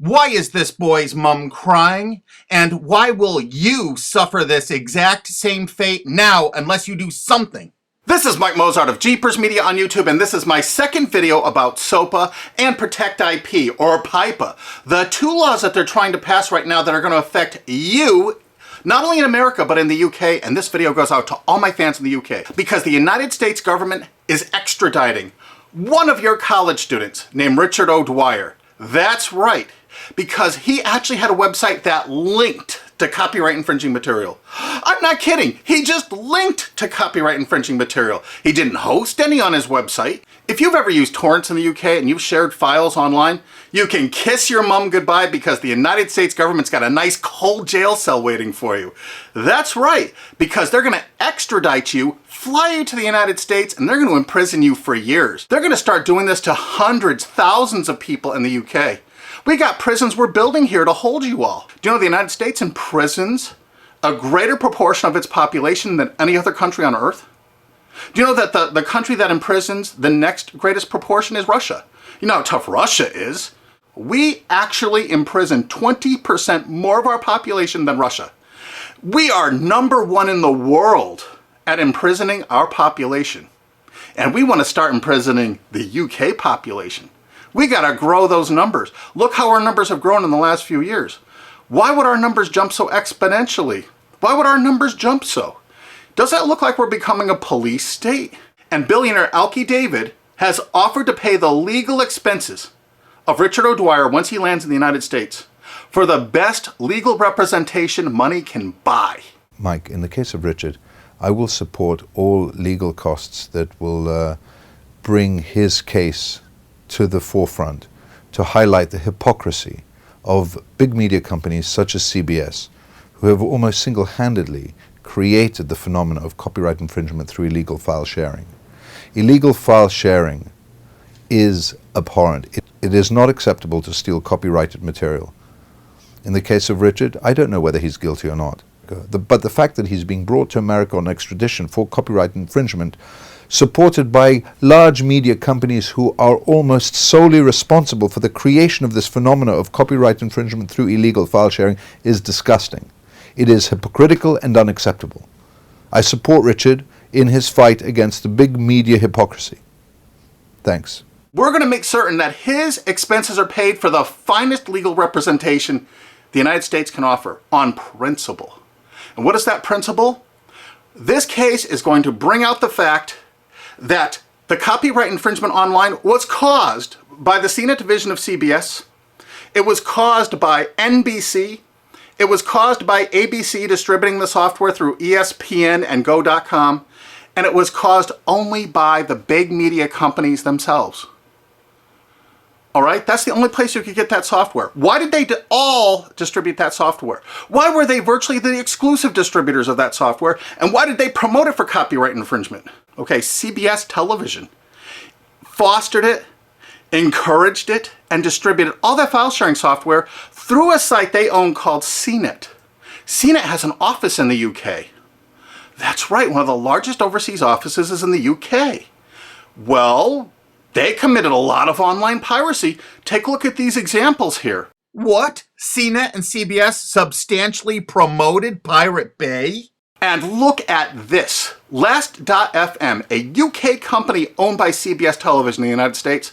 Why is this boy's mom crying? And why will you suffer this exact same fate now unless you do something? This is Mike Mozart of Jeepers Media on YouTube, and this is my second video about SOPA and Protect IP, or PIPA, the two laws that they're trying to pass right now that are going to affect you, not only in America, but in the UK. And this video goes out to all my fans in the UK, because the United States government is extraditing one of your college students named Richard O'Dwyer. That's right, because he actually had a website that linked to copyright infringing material. I'm not kidding. He just linked to copyright infringing material. He didn't host any on his website. If you've ever used torrents in the UK and you've shared files online, you can kiss your mum goodbye, because the United States government's got a nice cold jail cell waiting for you. That's right, because they're going to extradite you, fly you to the United States, and they're going to imprison you for years. They're going to start doing this to hundreds, thousands of people in the UK. We got prisons we're building here to hold you all. Do you know the United States imprisons a greater proportion of its population than any other country on earth? Do you know that the country that imprisons the next greatest proportion is Russia? You know how tough Russia is? We actually imprison 20% more of our population than Russia. We are #1 in the world at imprisoning our population. And we want to start imprisoning the UK population. We gotta grow those numbers. Look how our numbers have grown in the last few years. Why would our numbers jump so exponentially? Why would our numbers jump so? Does that look like we're becoming a police state? And billionaire Alki David has offered to pay the legal expenses of Richard O'Dwyer once he lands in the United States for the best legal representation money can buy. Mike, in the case of Richard, I will support all legal costs that will bring his case to the forefront, to highlight the hypocrisy of big media companies such as CBS, who have almost single-handedly created the phenomenon of copyright infringement through illegal file sharing. Illegal file sharing is abhorrent. It is not acceptable to steal copyrighted material. In the case of Richard, I don't know whether he's guilty or not. But the fact that he's being brought to America on extradition for copyright infringement, supported by large media companies who are almost solely responsible for the creation of this phenomena of copyright infringement through illegal file sharing, is disgusting. It is hypocritical and unacceptable. I support Richard in his fight against the big media hypocrisy. Thanks. We're going to make certain that his expenses are paid for the finest legal representation the United States can offer on principle. And what is that principle? This case is going to bring out the fact that the copyright infringement online was caused by the CNET division of CBS. It was caused by NBC. It was caused by ABC distributing the software through ESPN and Go.com. And it was caused only by the big media companies themselves. All right, that's the only place you could get that software. Why did they all distribute that software? Why were they virtually the exclusive distributors of that software? And why did they promote it for copyright infringement? Okay, CBS Television fostered it, encouraged it, and distributed all that file sharing software through a site they own called CNET. CNET has an office in the UK. That's right, one of the largest overseas offices is in the UK. Well, they committed a lot of online piracy. Take a look at these examples here. What? CNET and CBS substantially promoted Pirate Bay? And look at this. Last.fm, a UK company owned by CBS Television in the United States.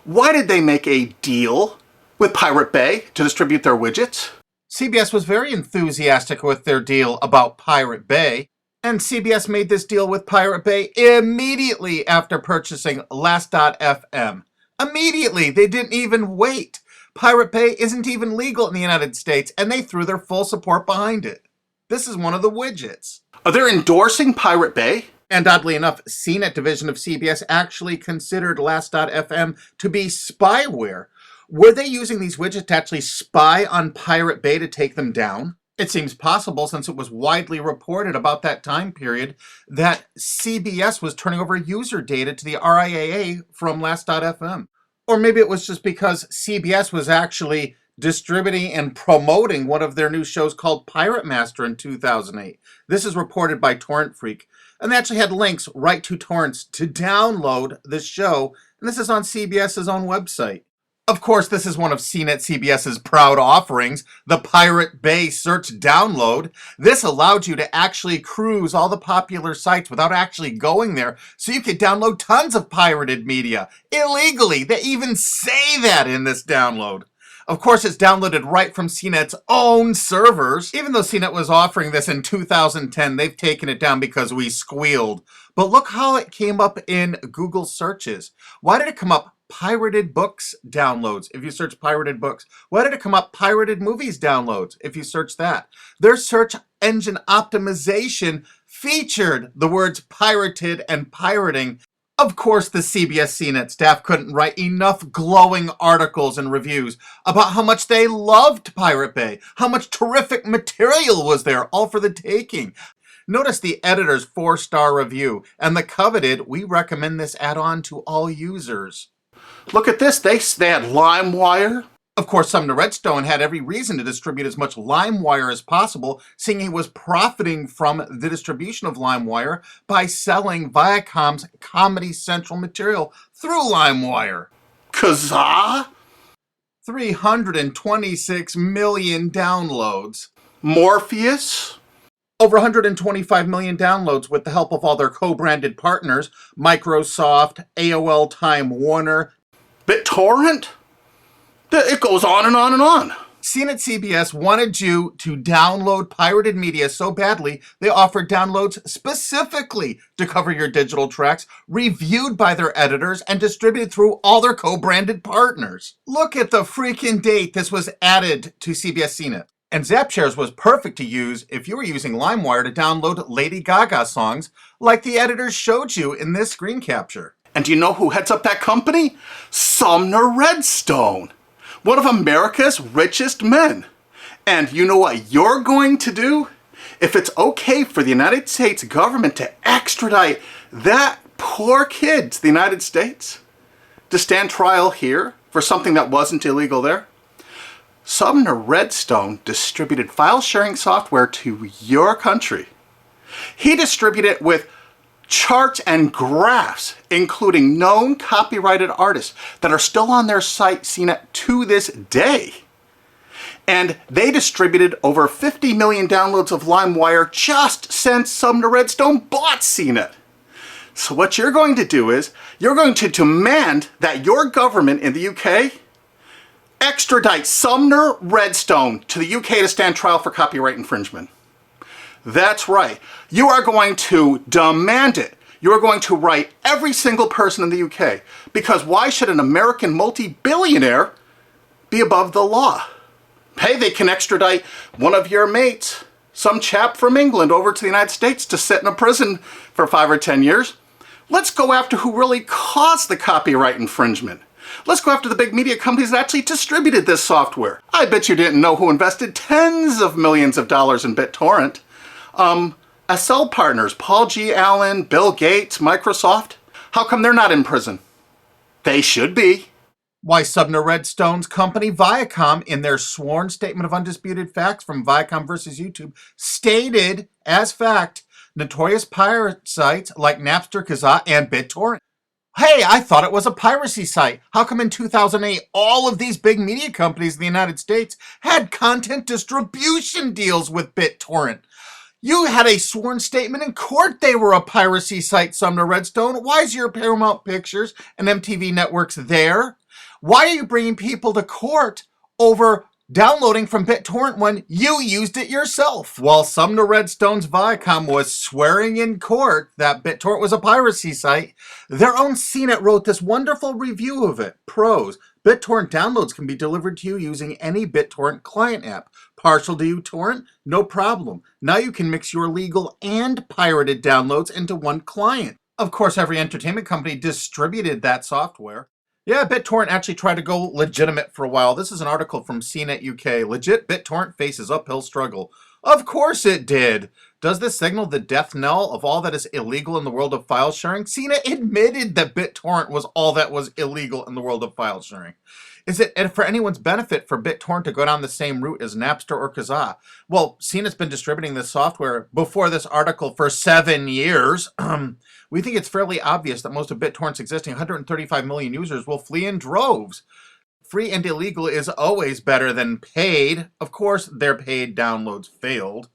Why did they make a deal with Pirate Bay to distribute their widgets? CBS was very enthusiastic with their deal about Pirate Bay. And CBS made this deal with Pirate Bay immediately after purchasing Last.fm. Immediately, they didn't even wait. Pirate Bay isn't even legal in the United States, and they threw their full support behind it. This is one of the widgets. They're endorsing Pirate Bay. And oddly enough, CNET division of CBS actually considered Last.fm to be spyware. Were they using these widgets to actually spy on Pirate Bay to take them down? It seems possible, since it was widely reported about that time period that CBS was turning over user data to the RIAA from Last.fm. Or maybe it was just because CBS was actually distributing and promoting one of their new shows called Pirate Master in 2008. This is reported by Torrent Freak. And they actually had links right to torrents to download the show. And this is on CBS's own website. Of course, this is one of CNET CBS's proud offerings, the Pirate Bay Search Download. This allowed you to actually cruise all the popular sites without actually going there, so you could download tons of pirated media illegally. They even say that in this download. Of course, it's downloaded right from CNET's own servers. Even though CNET was offering this in 2010, they've taken it down because we squealed. But look how it came up in Google searches. Why did it come up pirated books downloads if you search pirated books? Why did it come up pirated movies downloads if you search that? Their search engine optimization featured the words pirated and pirating. Of course, the CBS CNET staff couldn't write enough glowing articles and reviews about how much they loved Pirate Bay, how much terrific material was there, all for the taking. Notice the editor's 4-star review and the coveted, we recommend this add-on to all users. Look at this, they had LimeWire. Of course, Sumner Redstone had every reason to distribute as much LimeWire as possible, seeing he was profiting from the distribution of LimeWire by selling Viacom's Comedy Central material through LimeWire. Kazaa? 326 million downloads. Morpheus? Over 125 million downloads with the help of all their co-branded partners, Microsoft, AOL Time Warner, BitTorrent? It goes on and on and on. CNET CBS wanted you to download pirated media so badly, they offered downloads specifically to cover your digital tracks, reviewed by their editors, and distributed through all their co-branded partners. Look at the freaking date this was added to CBS CNET. And ZapShares was perfect to use if you were using LimeWire to download Lady Gaga songs, like the editors showed you in this screen capture. And do you know who heads up that company? Sumner Redstone, one of America's richest men. And you know what you're going to do? If it's okay for the United States government to extradite that poor kid to the United States to stand trial here for something that wasn't illegal there, Sumner Redstone distributed file sharing software to your country. He distributed it with charts and graphs, including known copyrighted artists that are still on their site CNET to this day. And they distributed over 50 million downloads of LimeWire just since Sumner Redstone bought CNET. So what you're going to do is, you're going to demand that your government in the UK extradite Sumner Redstone to the UK to stand trial for copyright infringement. That's right. You are going to demand it. You are going to write every single person in the UK. Because why should an American multi-billionaire be above the law? Hey, they can extradite one of your mates, some chap from England, over to the United States to sit in a prison for 5 or 10 years. Let's go after who really caused the copyright infringement. Let's go after the big media companies that actually distributed this software. I bet you didn't know who invested tens of millions of dollars in BitTorrent. SL partners, Paul G. Allen, Bill Gates, Microsoft. How come they're not in prison? They should be. Why, Sumner Redstone's company Viacom, in their sworn statement of undisputed facts from Viacom versus YouTube, stated as fact notorious pirate sites like Napster, Kazaa, and BitTorrent. Hey, I thought it was a piracy site. How come in 2008 all of these big media companies in the United States had content distribution deals with BitTorrent? You had a sworn statement in court they were a piracy site, Sumner Redstone. Why is your Paramount Pictures and MTV networks there? Why are you bringing people to court over downloading from BitTorrent when you used it yourself? While Sumner Redstone's Viacom was swearing in court that BitTorrent was a piracy site, their own CNET wrote this wonderful review of it. Pros: BitTorrent downloads can be delivered to you using any BitTorrent client app. Partial to uTorrent? No problem. Now you can mix your legal and pirated downloads into one client. Of course, every entertainment company distributed that software. Yeah, BitTorrent actually tried to go legitimate for a while. This is an article from CNET UK. Legit BitTorrent faces uphill struggle. Of course it did. Does this signal the death knell of all that is illegal in the world of file sharing? CNET admitted that BitTorrent was all that was illegal in the world of file sharing. Is it for anyone's benefit for BitTorrent to go down the same route as Napster or Kazaa? Well, CNET's been distributing this software before this article for 7 years. We think it's fairly obvious that most of BitTorrent's existing 135 million users will flee in droves free and illegal is always better than paid. Of course, their paid downloads failed.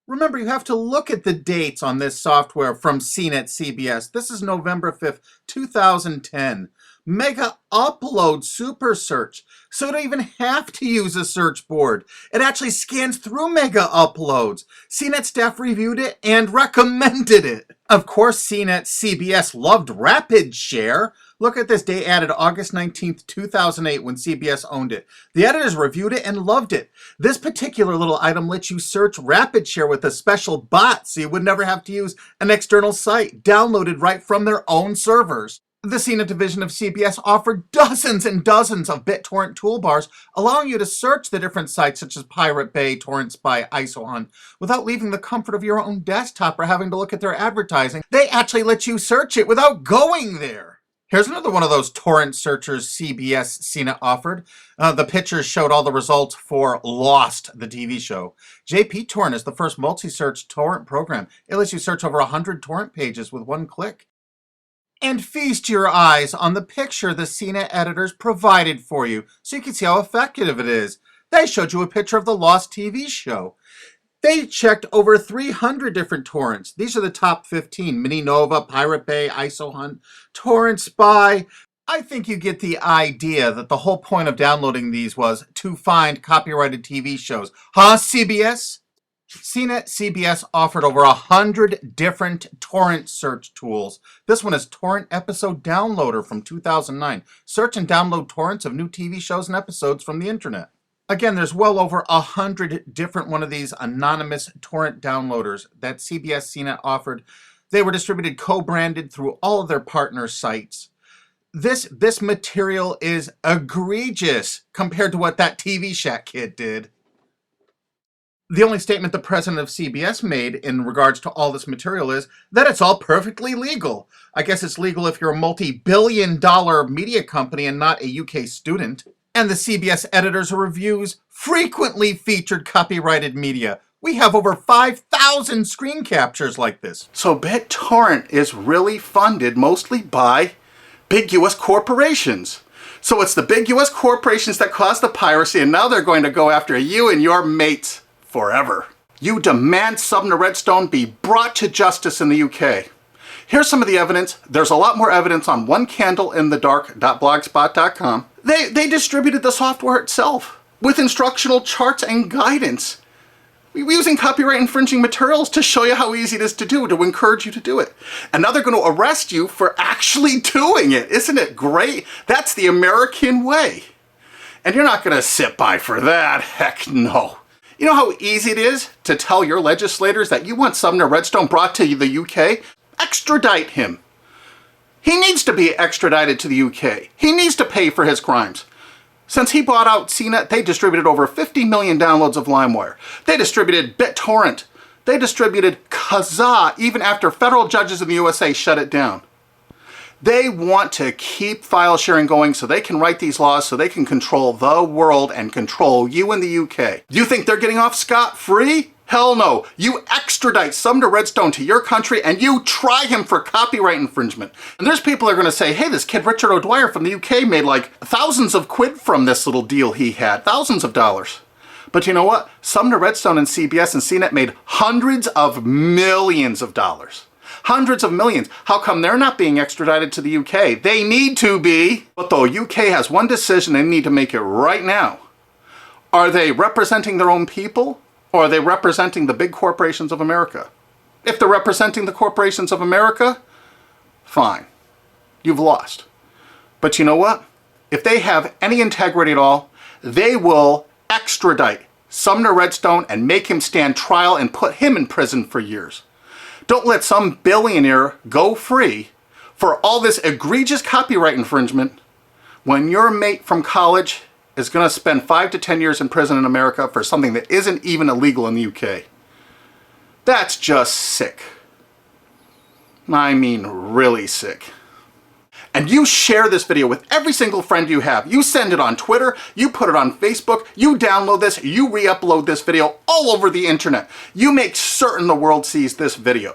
Remember, you have to look at the dates on this software from CNET CBS. This is November 5th, 2010. Mega Upload Super Search. So you don't even have to use a search board. It actually scans through Mega Uploads. CNET staff reviewed it and recommended it. Of course, CNET CBS loved Rapid Share. Look at this. They added August 19th, 2008 when CBS owned it. The editors reviewed it and loved it. This particular little item lets you search Rapid Share with a special bot so you would never have to use an external site, downloaded right from their own servers. The CNET division of CBS offered dozens and dozens of BitTorrent toolbars, allowing you to search the different sites such as Pirate Bay, Torrent Spy, ISOHunt, without leaving the comfort of your own desktop or having to look at their advertising. They actually let you search it without going there. Here's another one of those torrent searchers CBS CNET offered. The pictures showed all the results for Lost, the TV show. JPTorrent is the first multi-search torrent program. It lets you search over 100 torrent pages with one click. And feast your eyes on the picture the CNET editors provided for you so you can see how effective it is. They showed you a picture of the Lost TV show. They checked over 300 different torrents. These are the top 15. Mininova, Pirate Bay, ISOHunt, Torrent Spy. I think you get the idea that the whole point of downloading these was to find copyrighted TV shows. Huh, CBS? CNET CBS offered over 100 different torrent search tools. This one is Torrent Episode Downloader from 2009. Search and download torrents of new TV shows and episodes from the internet. Again, there's well over 100 different one of these anonymous torrent downloaders that CBS CNET offered. They were distributed co-branded through all of their partner sites. This material is egregious compared to what that TV Shack kid did. The only statement the president of CBS made in regards to all this material is that it's all perfectly legal. I guess it's legal if you're a multi-billion-dollar media company and not a UK student. And the CBS editors' reviews frequently featured copyrighted media. We have over 5,000 screen captures like this. So BitTorrent is really funded mostly by big US corporations. So it's the big US corporations that caused the piracy, and now they're going to go after you and your mates forever. You demand Sumner Redstone be brought to justice in the UK. Here's some of the evidence. There's a lot more evidence on onecandleinthedark.blogspot.com. They distributed the software itself with instructional charts and guidance. We were using copyright infringing materials to show you how easy it is to do, to encourage you to do it. And now they're going to arrest you for actually doing it. Isn't it great? That's the American way. And you're not going to sit by for that. Heck no. You know how easy it is to tell your legislators that you want Sumner Redstone brought to the UK? Extradite him. He needs to be extradited to the UK. He needs to pay for his crimes. Since he bought out CNET, they distributed over 50 million downloads of LimeWire. They distributed BitTorrent. They distributed Kazaa even after federal judges in the USA shut it down. They want to keep file sharing going so they can write these laws so they can control the world and control you in the UK. You think they're getting off scot-free? Hell no. You extradite Sumner Redstone to your country and you try him for copyright infringement. And there's people that are going to say, hey, this kid Richard O'Dwyer from the UK made like thousands of quid from this little deal he had. Thousands of dollars. But you know what? Sumner Redstone and CBS and CNET made hundreds of millions of dollars. Hundreds of millions. How come they're not being extradited to the UK? They need to be. But the UK has one decision they need to make it right now. Are they representing their own people? Or are they representing the big corporations of America? If they're representing the corporations of America, fine. You've lost. But you know what? If they have any integrity at all, they will extradite Sumner Redstone and make him stand trial and put him in prison for years. Don't let some billionaire go free for all this egregious copyright infringement when your mate from college is going to spend 5 to 10 years in prison in America for something that isn't even illegal in the UK. That's just sick. I mean, really sick. And you share this video with every single friend you have. You send it on Twitter, you put it on Facebook, you download this, you re-upload this video all over the internet. You make certain the world sees this video.